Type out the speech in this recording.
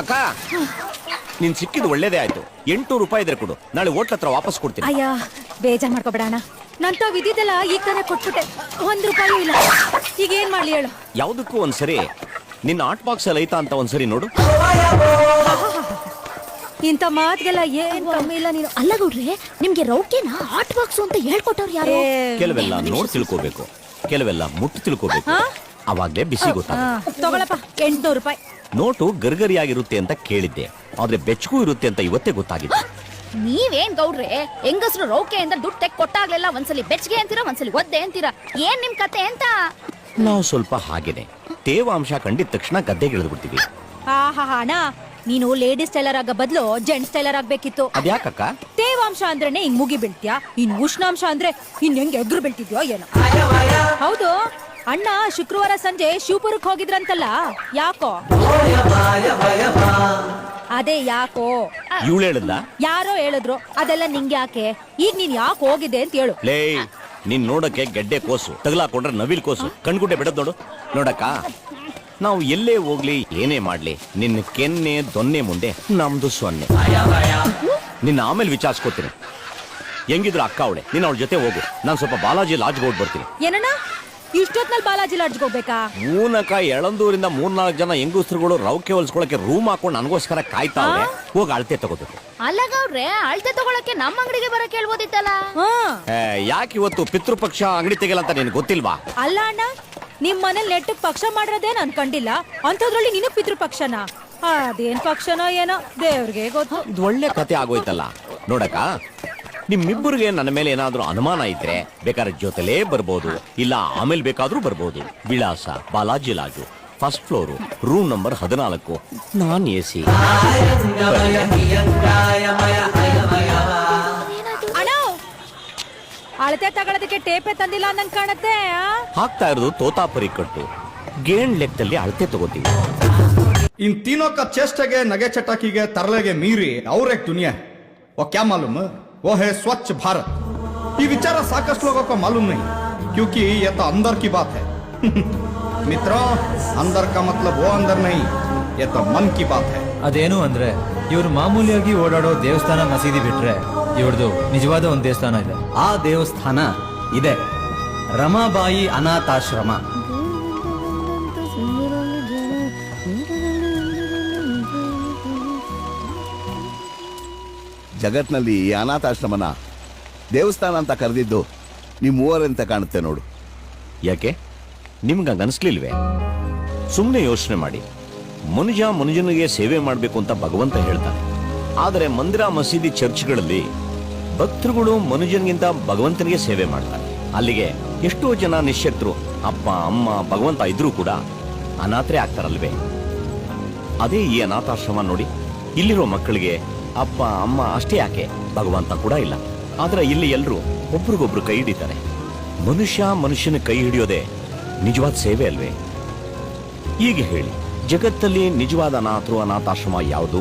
ಅಕ್ಕ ನೀನ್ ಸಿಕ್ಕಿದ್ ಒಳ್ಳೇದೇ ಆಯ್ತು. 800 ರೂಪಾಯಿ ಇದ್ರೆ ಕೊಡು, ನಾಳೆ ಹೋಟ್ಲ ಹತ್ರ ವಾಪಸ್ ಕೊಡ್ತೀನಿ. ಅಯ್ಯ ಬೇಜಾರ್ ಮಾಡ್ಕೋಬೇಡ ಅಣ್ಣ, ನಂತ ವಿಧಿದೆಲ್ಲ ಈಗ ತಾನೇ ಕೊಟ್ಬಿಟ್ಟೆ, 1 ರೂಪಾಯಿ ಇಲ್ಲ. ಈಗ ಏನ್ ಮಾಡ್ಲಿ ಹೇಳು? ಯಾವ್ದಕ್ಕೂ ಒಂದ್ಸರಿ ನಿನ್ನ ಆರ್ಟ್ ಬಾಕ್ಸ್ ಅಲ್ಲಿ ಐತಾ ಅಂತ ಒಂದ್ಸರಿ ನೋಡು. ಇಂಥ ಮಾತ್ಗೆಲ್ಲ ಏನ್ ಕಮ್ಮಿ ಇಲ್ಲ ನೀನು. ಅಲ್ಲ ಗೌಡ್ರೆ, ನಿಮ್ಗೆ ರೌಕೆನ ಆರ್ಟ್ ಬಾಕ್ಸ್ ಅಂತ ಹೇಳ್ಕೊಟ್ಟವ್ರು ಯಾರು? ಕೆಲವೆಲ್ಲ ನೋಡ್ ತಿಳ್ಕೋಬೇಕು, ಕೆಲವೆಲ್ಲ ಮುಟ್ಟು ತಿಳ್ಕೋಬೇಕು, ಅವಾಗ್ಲೇ ಬಿಸಿ ಗೊತ್ತಾಗುತ್ತೆ. ತಗೊಳಪ್ಪ 800 ರೂಪಾಯಿ. ನೋಟು ಗರ್ಗರಿಯಾಗಿರುತ್ತೆ ಅಂತ ಕೇಳಿದ್ದೆ, ಆದ್ರೆ ಬೆಚ್ಚಗೂ ಇರುತ್ತೆ ಅಂತ ಇವತ್ತೇ ಗೊತ್ತಾಗಿದೆ. ನೀವೇನ್ ಗೌಡ್ರೆ, ಹೆಂಗಸ್ರು ರೌಕೆ ಅಂತ ದುಡ್ಡು ತೆಗ್ ಕೊಟ್ಟಾಗ್ಲೆಲ್ಲ ಒಂದ್ಸಲಿ ಬೆಚ್ಚಗೆ ಅಂತೀರಾ, ಒಂದ್ಸಲಿ ಒದ್ದೆ ಅಂತೀರಾ. ಏನ್ ನಿಮ್ ಕತೆ ಅಂತ? ನಾವು ಸ್ವಲ್ಪ ಹಾಗೇನೆ, ತೇವಾಂಶ ಕಂಡಿದ ತಕ್ಷಣ ಗದ್ದೆಗೆ ಇಳಿದು ಬಿಡ್ತೀವಿ. ಅಣ್ಣ, ನೀನು ಲೇಡೀಸ್ ಟೈಲರ್ ಆಗ ಬದಲು ಜೆಂಟ್ಸ್ ಟೈಲರ್ ಆಗ್ಬೇಕಿತ್ತು. ಅದ್ಯಾಕಕ್ಕ? ತೇವಾಂಶ ಅಂದ್ರೇನೆ ಹಿಂಗ್ ಮುಗಿ ಬೀಳ್ತೀಯಾ, ಇನ್ ಉಷ್ಣಾಂಶ ಅಂದ್ರೆ ಇನ್ ಹೆಂಗ್ ಎಗ್ರು ಬೀಳ್ತಿದ್ಯೋ ಏನೋ. ಹೌದು ಅಣ್ಣ, ಶುಕ್ರವಾರ ಸಂಜೆ ಶಿವಪುರಕ್ಕೆ ಹೋಗಿದ್ರಂತಲ್ಲ, ಯಾಕೋ? ಅದೇ ಯಾಕೋ? ಇವಳು ಹೇಳಿದ್ಲ? ಯಾರೋ ಹೇಳಿದ್ರು, ಅದೆಲ್ಲ ನಿಂಗೆ ಯಾಕೆ? ಈಗ ನೀನ್ ಯಾಕೆ ಹೋಗಿದ್ದೆ ಅಂತ ಹೇಳು. ಲೇ, ನೀನ್ ನೋಡಕ್ಕೆ ಗೆಡ್ಡೆ ಕೋಸು, ತಗಲಾಕೊಂಡ್ರೆ ನವಿಲ್ ಕೋಸು, ಕಣ್ಗುಡ್ಡೆ ಬಿಡದ್ ನೋಡು. ನೋಡಕ್ಕ, ನಾವು ಎಲ್ಲೇ ಹೋಗ್ಲಿ ಏನೇ ಮಾಡ್ಲಿ, ನಿನ್ನ ಕೆನ್ನೆ ದೊನ್ನೆ ಮುಂದೆ ನಮ್ದು ಸೊನ್ನೆ. ನಿನ್ನ ಆಮೇಲೆ ವಿಚಾರಿಸ್ಕೋತೀನಿ. ಹೆಂಗಿದ್ರು ಅಕ್ಕ ಅವಳೆ, ನೀನ್ ಅವಳ ಜೊತೆ ಹೋಗು, ನಾನ್ ಸ್ವಲ್ಪ ಬಾಲಾಜಿ ಲಾಡ್ಜ್ಗೆ ಹೋಗಿ ಬರ್ತೀನಿ. ಏನಣ್ಣ, ಇಷ್ಟೊತ್ನಲ್ಲಿ ಬಾಲಾಜಿ ಲಾಡ್ಜ್ಗೆ ಹೋಗ್ಬೇಕಾ? ಊನಕ ಎಳಂದೂರಿಂದ 3-4 ಜನ ಹೆಂಗಸ್ರುಗಳು ರೌಕೆ ಹೊಲ್ಸ್ಕೊಳಕ್ಕೆ ರೂಮ್ ಹಾಕೊಂಡು ನನಗೋಸ್ಕರ ಕಾಯ್ತಾವ್ರೆ. ಹೋಗಿ ಅಳತೆ ತಗೋಬೇಕು. ಅಲ್ಲ ಗೌಡ್ರೆ, ಅಳತೆ ತಗೊಳಕ್ಕೆ ನಮ್ಮ ಅಂಗಡಿಗೆ ಬರಕ್ ಹೇಳ್ಬೋದಿತ್ತಲ್ಲ. ಯಾಕೆ ಇವತ್ತು ಪಿತೃಪಕ್ಷ ಅಂಗಡಿ ತೆಗೆಯಲ್ಲ ನಿನ್ ಗೊತ್ತಿಲ್ವಾ? ಅಲ್ಲ ಅಣ್ಣ, ನಿಮ್ ಮನೇಲಿ ನೆಟ್ಟಗ್ ಪಕ್ಷ ಮಾಡಿರೋದೇ ನಾನ್ ಕಂಡಿಲ್ಲ, ಅಂಥದ್ರಲ್ಲಿ ನೀನು ಪಿತೃಪಕ್ಷನ? ಅದೇನ್ ಪಕ್ಷನೋ ಏನೋ ದೇವ್ರಿಗೆ ಗೊತ್ತು. ಇದು ಒಳ್ಳೆ ಕತೆ ಆಗೋಯ್ತಲ್ಲ. ನೋಡಕ್ಕ, ನಿಮ್ಮಿಬ್ಬರಿಗೆ ನನ್ನ ಮೇಲೆ ಏನಾದ್ರೂ ಅನುಮಾನ ಇದ್ರೆ ಬೇಕಾದ್ರೆ ಜೊತೆಲೇ ಬರ್ಬೋದು, ಇಲ್ಲ ಆಮೇಲೆ ಬೇಕಾದ್ರೂ ಬರ್ಬೋದು. ವಿಳಾಸ Balaji lodge, first floor, room number 14, non AC. ಅಣ್ಣ, ಅಳತೆ ತಗೊಳೋದಕ್ಕೆ ಟೇಪೆ ತಂದಿಲ್ಲ ನಂಗೆ ಕಾಣತ್ತೆ. ಹಾಕ್ತಾ ಇರೋದು ತೋತಾಪುರಿ ಕಟ್ಟು, ಗೇಣ್ ಲೆಕ್ಕದಲ್ಲಿ ಅಳತೆ ತಗೋತೀವಿ. इन तीनों का चेष्टा के नगे चटाकी के तरले के मीरी और एक दुनिया है, वो क्या मालूम? वो है स्वच्छ भारत. ये विचार साकष्ट लोगों को मालूम नहीं, क्योंकि ये तो अंदर की बात है. मित्रों, अंदर का मतलब वो अंदर नहीं, ये तो मन की बात है. ಅದೇನು ಅಂದ್ರೆ, ಇವ್ರು ಮಾಮೂಲಿಯಾಗಿ ಓಡಾಡೋ ದೇವಸ್ಥಾನ ಮಸೀದಿ ಬಿಟ್ರೆ ಇವ್ರದ್ದು ನಿಜವಾದ ಒಂದು ದೇವಸ್ಥಾನ ಇದೆ. ಆ ದೇವಸ್ಥಾನ ಇದೆ ರಮಾಬಾಯಿ ಅನಾಥಾಶ್ರಮ. ಜಗತ್ನಲ್ಲಿ ಈ ಅನಾಥಾಶ್ರಮನ ದೇವಸ್ಥಾನ ಅಂತ ಕರೆದಿದ್ದು ನೀವು ಮೂವರಂತ ಕಾಣುತ್ತೆ ನೋಡು. ಯಾಕೆ ನಿಮ್ಗೆ ಅನಿಸ್ಲಿಲ್ವೇ? ಸುಮ್ಮನೆ ಯೋಚನೆ ಮಾಡಿ. ಮನುಜನಿಗೆ ಸೇವೆ ಮಾಡಬೇಕು ಅಂತ ಭಗವಂತ ಹೇಳ್ತಾನೆ. ಆದರೆ ಮಂದಿರ, ಮಸೀದಿ, ಚರ್ಚ್ಗಳಲ್ಲಿ ಭಕ್ತರುಗಳು ಮನುಜನಿಗಿಂತ ಭಗವಂತನಿಗೆ ಸೇವೆ ಮಾಡ್ತಾರೆ. ಅಲ್ಲಿಗೆ ಎಷ್ಟೋ ಜನ ನಿಶ್ಶಕ್ತರು, ಅಪ್ಪ ಅಮ್ಮ ಭಗವಂತ ಇದ್ರೂ ಕೂಡ ಅನಾಥರೇ ಆಗ್ತಾರಲ್ವೇ? ಅದೇ ಈ ಅನಾಥಾಶ್ರಮ ನೋಡಿ. ಇಲ್ಲಿರೋ ಮಕ್ಕಳಿಗೆ ಅಪ್ಪ ಅಮ್ಮ ಅಷ್ಟೇ ಯಾಕೆ, ಭಗವಂತ ಕೂಡ ಇಲ್ಲ. ಆದ್ರೆ ಇಲ್ಲಿ ಎಲ್ಲರೂ ಒಬ್ರಿಗೊಬ್ರು ಕೈ ಹಿಡಿತಾರೆ. ಮನುಷ್ಯನ ಕೈ ಹಿಡಿಯೋದೇ ನಿಜವಾದ ಸೇವೆ ಅಲ್ವೇ? ಈಗ ಹೇಳಿ, ಜಗತ್ತಲ್ಲಿ ನಿಜವಾದ ಅನಾಥರು, ಅನಾಥಾಶ್ರಮ ಯಾವುದು?